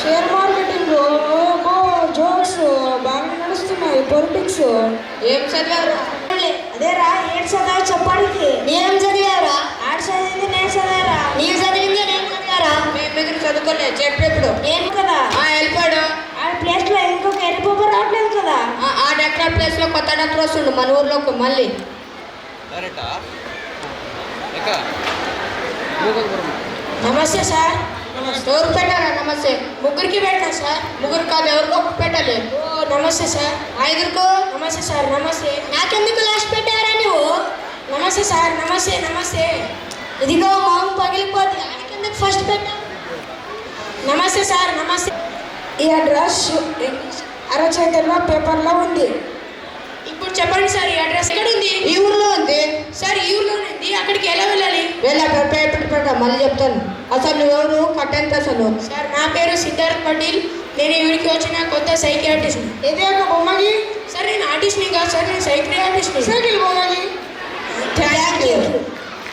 Share marketing, jokes బాగా నడుస్తున్నాయి. Politics. ఏం చదివారు? అదేరా ఏడు చదివా చెప్పడానికి. ఏం చదివారా? ఆడు చదివింది నేను చదివారా. నీవు చదివిందే నేను చదివారా? మేము ఎదురు చదువుకోలేదు. చెప్పెప్పుడు నేను కదా వెళ్ళిపోయాడు. ఆడ ప్లేస్ లో ఇంకొక ఎరుపు రావట్లేదు కదా. ఆ డాక్టర్ ప్లేస్ లో కొత్త డాక్టర్ వస్తుండు మన ఊర్లోకి మళ్ళీ. నమస్తే సార్. ఎవరు పెట్టారా? నమస్తే. ముగ్గురికి పెట్టా సార్. ముగ్గురు కాదు, ఎవరికో పెట్టాలి. ఓ నమస్తే సార్. ఐదురుకో నమస్తే సార్. నమస్తే. నాకెందుకు లాస్ట్ పెట్టారా నువ్వు? నమస్తే సార్. నమస్తే. నమస్తే. ఇదిగో మొహం పగిలిపోతుంది. నాకెందుకు ఫస్ట్ పెట్టా? నమస్తే సార్. నమస్తే. ఈ అడ్రస్ అరచేతుల్లో పేపర్లో ఉంది. ఇప్పుడు చెప్పండి సార్, ఈ అడ్రస్ ఎక్కడ ఉంది? ఈ ఊర్లో ఉంది సార్. ఈ ఊర్లోనే ఉంది. అక్కడికి ఎలా వెళ్ళాలి? పెట్ట మళ్ళీ చెప్తాను. అసలు నువ్వెవరు? కట్టెంత అసలు? సార్ నా పేరు సిద్ధార్థ్ పటేల్. నేను ఈవిడికి వచ్చిన కొత్త సైకియాట్రిస్ట్. ఇదే ఒక బొమ్మకి సార్ నేను ఆర్టిస్ట్ని కాదు సార్, నేను సైకియాట్రిస్ట్ని. సైకిల్ బొమ్మ